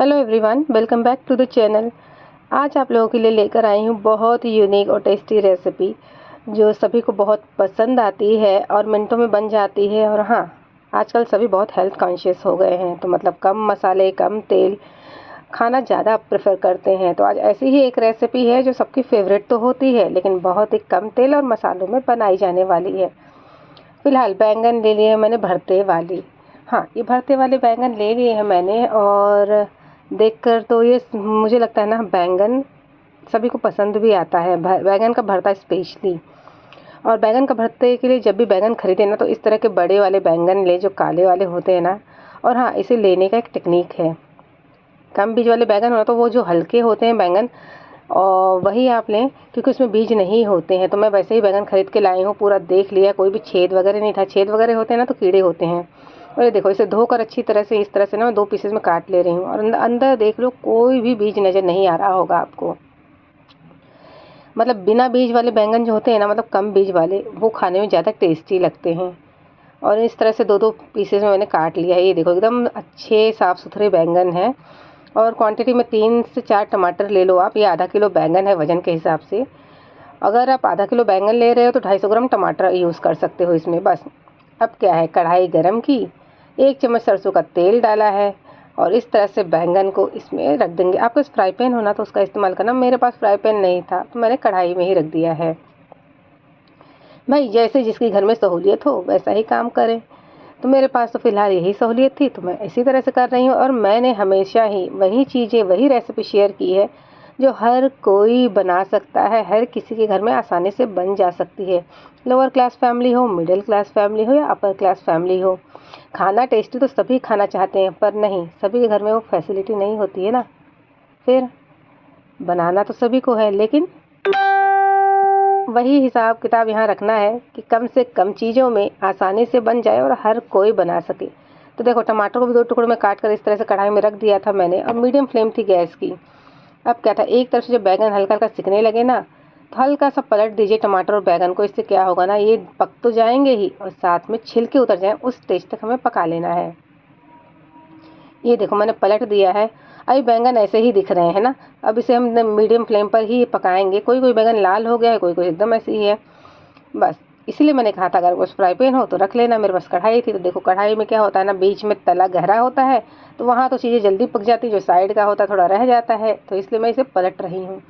Hello everyone, welcome back to the channel. आज आप लोगों के लिए लेकर आई हूँ बहुत ही यूनिक और टेस्टी रेसिपी जो सभी को बहुत पसंद आती है और मिनटों में बन जाती है। और हाँ, आजकल सभी बहुत हेल्थ कॉन्शियस हो गए हैं, तो मतलब कम मसाले कम तेल खाना ज़्यादा प्रेफर करते हैं। तो आज ऐसी ही एक रेसिपी है जो सबकी फेवरेट तो होती है, लेकिन बहुत ही कम तेल और मसालों में बनाई जाने वाली है। फ़िलहाल बैंगन ले लिए हैं मैंने भरते वाली। हाँ, ये भरते वाले बैंगन ले लिए हैं मैंने, और देखकर तो ये मुझे लगता है ना, बैंगन सभी को पसंद भी आता है, बैंगन का भरता स्पेशली। और बैंगन का भरते के लिए जब भी बैंगन खरीदे ना, तो इस तरह के बड़े वाले बैंगन ले जो काले वाले होते हैं ना। और हाँ, इसे लेने का एक टेक्निक है। कम बीज वाले बैंगन हो तो वो जो हल्के होते हैं बैंगन, और वही आप लें, क्योंकि उसमें बीज नहीं होते हैं। तो मैं वैसे ही बैंगन खरीद के लाई हूँ, पूरा देख लिया, कोई भी छेद वगैरह नहीं था। छेद वगैरह होते हैं ना तो कीड़े होते हैं। और ये देखो, इसे धोकर अच्छी तरह से इस तरह से ना मैं 2 पीसेस में काट ले रही हूँ, और अंदर देख लो कोई भी बीज नज़र नहीं आ रहा होगा आपको। मतलब बिना बीज वाले बैंगन जो होते हैं ना, मतलब कम बीज वाले, वो खाने में ज़्यादा टेस्टी लगते हैं। और इस तरह से 2-2 पीसेस में मैंने काट लिया है। ये देखो, एकदम अच्छे साफ़ सुथरे बैंगन हैं। और क्वांटिटी में 3 से 4 टमाटर ले लो आप। ये आधा किलो बैंगन है वज़न के हिसाब से। अगर आप आधा किलो बैंगन ले रहे हो तो 250 ग्राम टमाटर यूज़ कर सकते हो इसमें बस। अब क्या है, कढ़ाई गरम की, 1 चम्मच सरसों का तेल डाला है, और इस तरह से बैंगन को इसमें रख देंगे। आपके पास फ्राई पैन होना तो उसका इस्तेमाल करना। मेरे पास फ्राई पैन नहीं था तो मैंने कढ़ाई में ही रख दिया है। भाई, जैसे जिसके घर में सहूलियत हो वैसा ही काम करें। तो मेरे पास तो फ़िलहाल यही सहूलियत थी, तो मैं इसी तरह से कर रही हूँ। और मैंने हमेशा ही वही चीज़ें, वही रेसिपी शेयर की है जो हर कोई बना सकता है, हर किसी के घर में आसानी से बन जा सकती है। लोअर क्लास फैमिली हो, मिडिल क्लास फैमिली हो या अपर क्लास फैमिली हो, खाना टेस्टी तो सभी खाना चाहते हैं, पर नहीं, सभी के घर में वो फैसिलिटी नहीं होती है ना। फिर बनाना तो सभी को है, लेकिन वही हिसाब किताब यहाँ रखना है कि कम से कम चीज़ों में आसानी से बन जाए और हर कोई बना सके। तो देखो, टमाटर को भी 2 टुकड़ों में काट कर इस तरह से कढ़ाई में रख दिया था मैंने, और मीडियम फ्लेम थी गैस की। अब क्या था, एक तरफ से जब बैगन हल्का हल्का सिकने लगे ना, तो हल्का सा पलट दीजिए टमाटर और बैगन को। इससे क्या होगा ना, ये पक तो जाएंगे ही और साथ में छिलके उतर जाएं, उस स्टेज तक हमें पका लेना है। ये देखो, मैंने पलट दिया है। अभी बैंगन ऐसे ही दिख रहे हैं ना। अब इसे हम मीडियम फ्लेम पर ही पकाएंगे। कोई कोई बैंगन लाल हो गया है, कोई कोई एकदम ऐसे ही है। बस इसीलिए मैंने कहा था अगर कुछ फ्राई पैन हो तो रख लेना। मेरे पास कढ़ाई थी, तो देखो कढ़ाई में क्या होता है ना, बीच में तला गहरा होता है, तो वहाँ तो चीज़ें जल्दी पक जाती है, जो साइड का होता है थोड़ा रह जाता है। तो इसलिए मैं इसे पलट रही हूँ।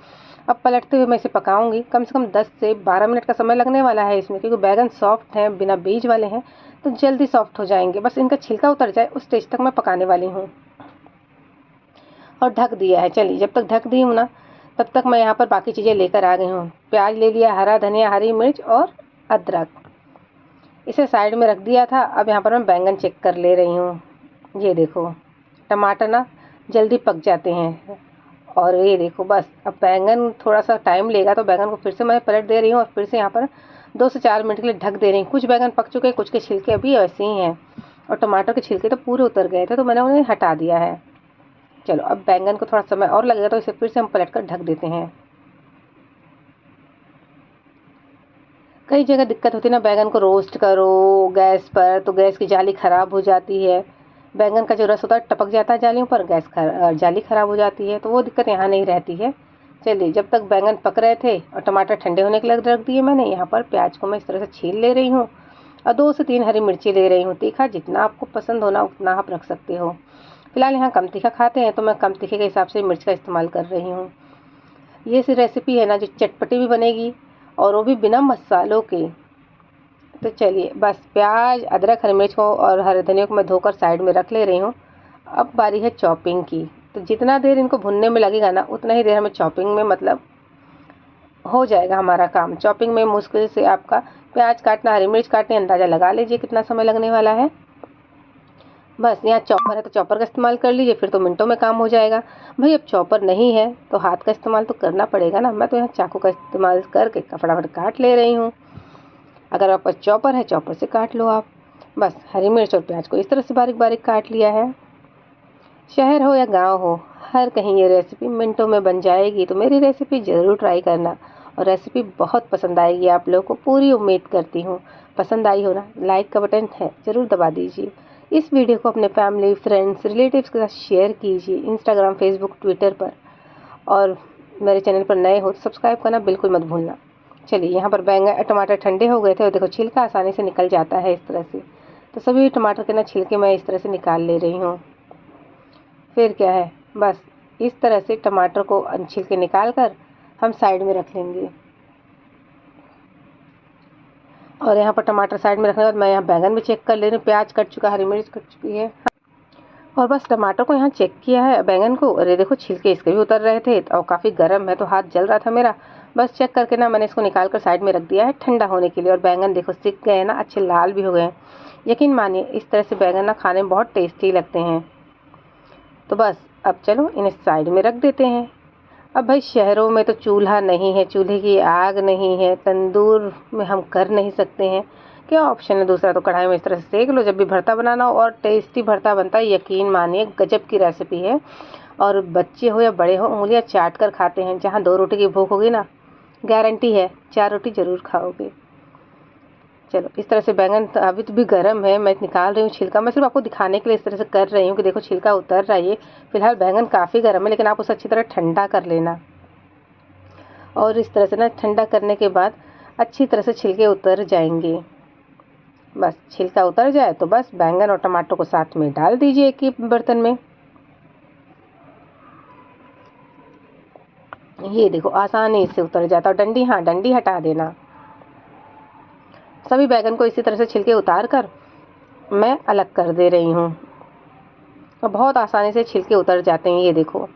अब पलटते हुए मैं इसे पकाऊंगी। कम से कम 10 से 12 मिनट का समय लगने वाला है इसमें, क्योंकि बैगन सॉफ्ट हैं, बिना बीज वाले हैं, तो जल्दी सॉफ्ट हो जाएंगे। बस इनका छिलका उतर जाए उस स्टेज तक मैं पकाने वाली हूँ। और ढक दिया है। चलिए, जब तक ढक दी हूँ ना, तब तक मैं यहाँ पर बाकी चीज़ें लेकर आ गई हूँ। प्याज ले लिया, हरा धनिया, हरी मिर्च और अदरक, इसे साइड में रख दिया था। अब यहाँ पर मैं बैंगन चेक कर ले रही हूँ। ये देखो, टमाटर ना जल्दी पक जाते हैं। और ये देखो, बस अब बैंगन थोड़ा सा टाइम लेगा, तो बैंगन को फिर से मैं पलट दे रही हूँ, और फिर से यहाँ पर 2 से 4 मिनट के लिए ढक दे रही हूँ। कुछ बैंगन पक चुके हैं, कुछ के छिलके अभी ऐसे ही हैं, और टमाटर के छिलके तो पूरे उतर गए थे, तो मैंने उन्हें हटा दिया है। चलो, अब बैंगन को थोड़ा समय और लगेगा, तो इसे फिर से हम पलट कर ढक देते हैं। कई जगह दिक्कत होती है ना, बैंगन को रोस्ट करो गैस पर तो गैस की जाली ख़राब हो जाती है। बैंगन का जो रस होता है टपक जाता है जालियों पर, जाली ख़राब हो जाती है। तो वो दिक्कत यहाँ नहीं रहती है। चलिए, जब तक बैंगन पक रहे थे और टमाटर ठंडे होने के लिए रख दिए मैंने, यहाँ पर प्याज को मैं इस तरह से छील ले रही हूँ, और 2 से 3 हरी मिर्ची ले रही हूँ। तीखा जितना आपको पसंद होना उतना आप रख सकते हो। फिलहाल यहाँ कम तीखा खाते हैं, तो मैं कम तीखे के हिसाब से मिर्च का इस्तेमाल कर रही हूँ। ये सी रेसिपी है ना जो चटपटी भी बनेगी, और वो भी बिना मसालों के। तो चलिए, बस प्याज, अदरक, हरी मिर्च को और हरे धनिया को मैं धोकर साइड में रख ले रही हूँ। अब बारी है चॉपिंग की। तो जितना देर इनको भुनने में लगेगा ना, उतना ही देर हमें चॉपिंग में, मतलब हो जाएगा हमारा काम। चॉपिंग में मुश्किल से आपका प्याज काटना, हरी मिर्च काटनी, अंदाज़ा लगा लीजिए कितना समय लगने वाला है। बस यहाँ चॉपर है तो चॉपर का इस्तेमाल कर लीजिए, फिर तो मिनटों में काम हो जाएगा। भाई, अब चॉपर नहीं है तो हाथ का इस्तेमाल तो करना पड़ेगा ना। मैं तो यहाँ चाकू का इस्तेमाल करके फटाफट काट ले रही हूँ। अगर आपके पास चॉपर है, चॉपर से काट लो आप। बस हरी मिर्च और प्याज को इस तरह से बारीक बारीक काट लिया है। शहर हो या गांव हो, हर कहीं ये रेसिपी मिनटों में बन जाएगी। तो मेरी रेसिपी ज़रूर ट्राई करना, और रेसिपी बहुत पसंद आएगी आप लोगों को, पूरी उम्मीद करती हूँ। पसंद आई हो ना, लाइक का बटन है ज़रूर दबा दीजिए। इस वीडियो को अपने फैमिली, फ्रेंड्स, रिलेटिव्स के साथ शेयर कीजिए इंस्टाग्राम, फेसबुक, ट्विटर पर। और मेरे चैनल पर नए हो तो सब्सक्राइब करना बिल्कुल मत भूलना। चलिए, यहाँ पर बैंगन टमाटर ठंडे हो गए थे और देखो छिलका आसानी से निकल जाता है इस तरह से। तो सभी टमाटर के ना छिलके मैं इस तरह से निकाल ले रही हूँ। फिर क्या है, बस इस तरह से टमाटर को छिलके निकाल कर हम साइड में रख लेंगे। और यहाँ पर टमाटर साइड में रखने के बाद मैं यहाँ बैंगन भी चेक कर ले रही हूँ। प्याज कट चुका, हरी मिर्च कट चुकी है। और बस टमाटर को यहाँ चेक किया है, बैंगन को, और ये देखो छिलके इसके भी उतर रहे थे और काफ़ी गर्म है तो हाथ जल रहा था मेरा। बस चेक करके ना मैंने इसको निकाल कर साइड में रख दिया है ठंडा होने के लिए। और बैंगन देखो सिक गए हैं ना, अच्छे लाल भी हो गए हैं। यकीन मानिए इस तरह से बैंगन ना खाने में बहुत टेस्टी लगते हैं। तो बस अब चलो इन्हें साइड में रख देते हैं। अब भाई शहरों में तो चूल्हा नहीं है, चूल्हे की आग नहीं है, तंदूर में हम कर नहीं सकते हैं। क्या ऑप्शन है दूसरा, तो कढ़ाई में इस तरह से सेक लो जब भी भरता बनाना हो। और टेस्टी भरता बनता है, यकीन मानिए गजब की रेसिपी है। और बच्चे हो या बड़े हो उंगलियां चाट कर खाते हैं। जहाँ 2 रोटी की भूख होगी ना, गारंटी है 4 रोटी ज़रूर खाओगे। चलो इस तरह से बैंगन तो अभी तो भी गर्म है, मैं निकाल रही हूँ छिलका। मैं सिर्फ आपको दिखाने के लिए इस तरह से कर रही हूँ कि देखो छिलका उतर रहा है। ये फिलहाल बैंगन काफ़ी गर्म है, लेकिन आप उसे अच्छी तरह ठंडा कर लेना। और इस तरह से ना ठंडा करने के बाद अच्छी तरह से छिलके उतर जाएंगे। बस छिलका उतर जाए तो बस बैंगन और टमाटर को साथ में डाल दीजिए एक ही बर्तन में। ये देखो आसानी से उतर जाता है। डंडी, हाँ डंडी हटा देना। सभी बैंगन को इसी तरह से छिलके उतार कर मैं अलग कर दे रही हूँ। और बहुत आसानी से छिलके उतर जाते हैं, ये देखो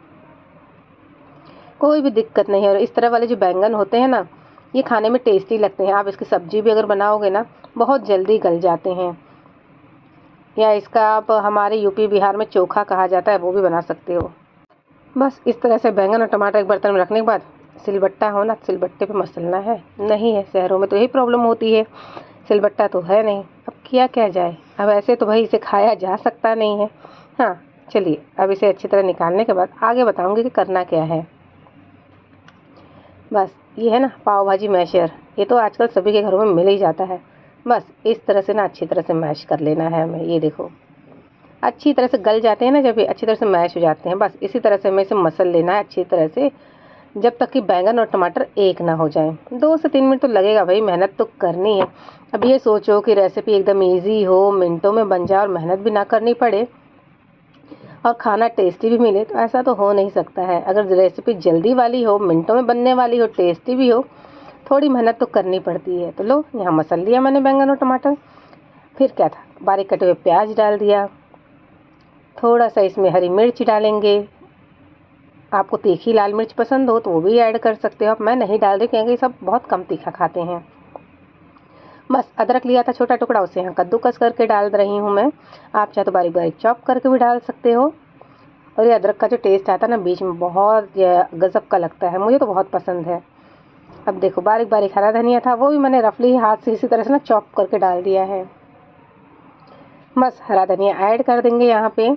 कोई भी दिक्कत नहीं है। और इस तरह वाले जो बैंगन होते हैं ना, ये खाने में टेस्टी लगते हैं। आप इसकी सब्जी भी अगर बनाओगे ना, बहुत जल्दी गल जाते हैं। या इसका आप हमारे यूपी बिहार में चोखा कहा जाता है, वो भी बना सकते हो। बस इस तरह से बैंगन और टमाटर एक बर्तन में रखने के बाद सिलबट्टा हो ना, सिलबट्टे पे मसलना है। नहीं है शहरों में तो यही प्रॉब्लम होती है, सिलबट्टा तो है नहीं। अब किया क्या जाए, अब ऐसे तो भाई इसे खाया जा सकता नहीं है। हाँ चलिए, अब इसे अच्छी तरह निकालने के बाद आगे बताऊँगी कि करना क्या है। बस ये है ना पाव भाजी मैशर, ये तो आजकल सभी के घरों में मिल ही जाता है। बस इस तरह से ना अच्छी तरह से मैश कर लेना है हमें। ये देखो अच्छी तरह से गल जाते हैं ना, जब ये अच्छी तरह से मैश हो जाते हैं, बस इसी तरह से हमें इसे मसल लेना है अच्छी तरह से, जब तक कि बैंगन और टमाटर एक ना हो जाएं। 2 से 3 मिनट तो लगेगा भाई, मेहनत तो करनी है। अब ये सोचो कि रेसिपी एकदम ईजी हो, मिनटों में बन जाए और मेहनत भी ना करनी पड़े और खाना टेस्टी भी मिले, तो ऐसा तो हो नहीं सकता है। अगर रेसिपी जल्दी वाली हो, मिनटों में बनने वाली हो, टेस्टी भी हो, थोड़ी मेहनत तो करनी पड़ती है। तो लो यहाँ मसल लिया मैंने बैंगन और टमाटर। फिर क्या था, बारीक कटे हुए प्याज डाल दिया, थोड़ा सा इसमें हरी मिर्च डालेंगे। आपको तीखी लाल मिर्च पसंद हो तो वो भी ऐड कर सकते हो आप, मैं नहीं डाल रही क्योंकि सब बहुत कम तीखा खाते हैं। बस अदरक लिया था छोटा टुकड़ा, उसे यहाँ कद्दूकस करके डाल रही हूँ मैं। आप चाहे तो बारीक बारीक चॉप करके भी डाल सकते हो। और ये अदरक का जो टेस्ट आता है ना बीच में, बहुत गज़ब का लगता है, मुझे तो बहुत पसंद है। अब देखो बारीक बारीक हरा धनिया था, वो भी मैंने रफली हाथ से इसी तरह से ना चॉप करके डाल दिया है। बस हरा धनिया ऐड कर देंगे यहाँ पे।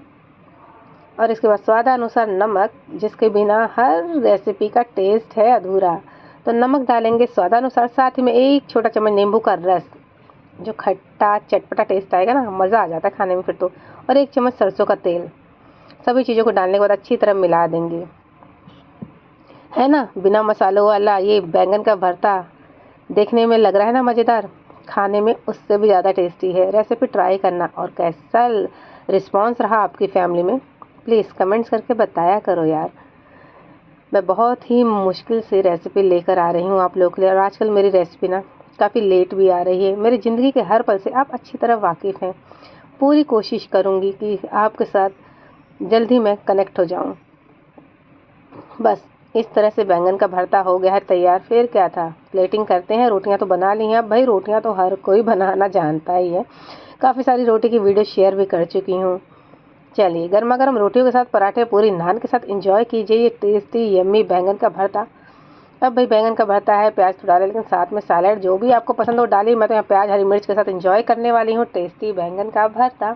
और इसके बाद स्वादानुसार नमक, जिसके बिना हर रेसिपी का टेस्ट है अधूरा। तो नमक डालेंगे स्वादानुसार, साथ ही में 1 छोटा चम्मच नींबू का रस, जो खट्टा चटपटा टेस्ट आएगा ना, मज़ा आ जाता है खाने में फिर तो। और 1 चम्मच सरसों का तेल। सभी चीज़ों को डालने के बाद अच्छी तरह मिला देंगे। है ना बिना मसालों वाला ये बैंगन का भरता, देखने में लग रहा है ना मज़ेदार, खाने में उससे भी ज़्यादा टेस्टी है। रेसिपी ट्राई करना, और कैसा रिस्पांस रहा आपकी फैमिली में प्लीज़ कमेंट्स करके बताया करो यार। मैं बहुत ही मुश्किल से रेसिपी लेकर आ रही हूँ आप लोगों के लिए, और आजकल मेरी रेसिपी ना काफ़ी लेट भी आ रही है। मेरी ज़िंदगी के हर पल से आप अच्छी तरह वाकिफ़ हैं। पूरी कोशिश करूँगी कि आपके साथ जल्द ही मैं कनेक्ट हो जाऊँ। बस इस तरह से बैंगन का भरता हो गया है तैयार। फिर क्या था, प्लेटिंग करते हैं। रोटियां तो बना ली हैं। अब भाई रोटियां तो हर कोई बनाना जानता ही है, काफ़ी सारी रोटी की वीडियो शेयर भी कर चुकी हूँ। चलिए गर्मा गर्म रोटियों के साथ पराठे, पूरी नान के साथ एंजॉय कीजिए ये टेस्टी यम्मी बैंगन का भरता। अब भाई बैंगन का भरता है, प्याज तो डाले, लेकिन साथ में सैलेड जो भी आपको पसंद हो डालिए। मैं तो यहाँ प्याज हरी मिर्च के साथ एंजॉय करने वाली हूँ टेस्टी बैंगन का भरता।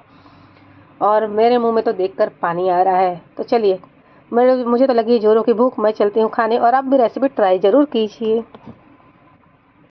और मेरे मुंह में तो देखकर पानी आ रहा है। तो चलिए मुझे तो लगी जोरों की भूख, मैं चलती हूँ खाने, और आप भी रेसिपी ट्राई ज़रूर कीजिए।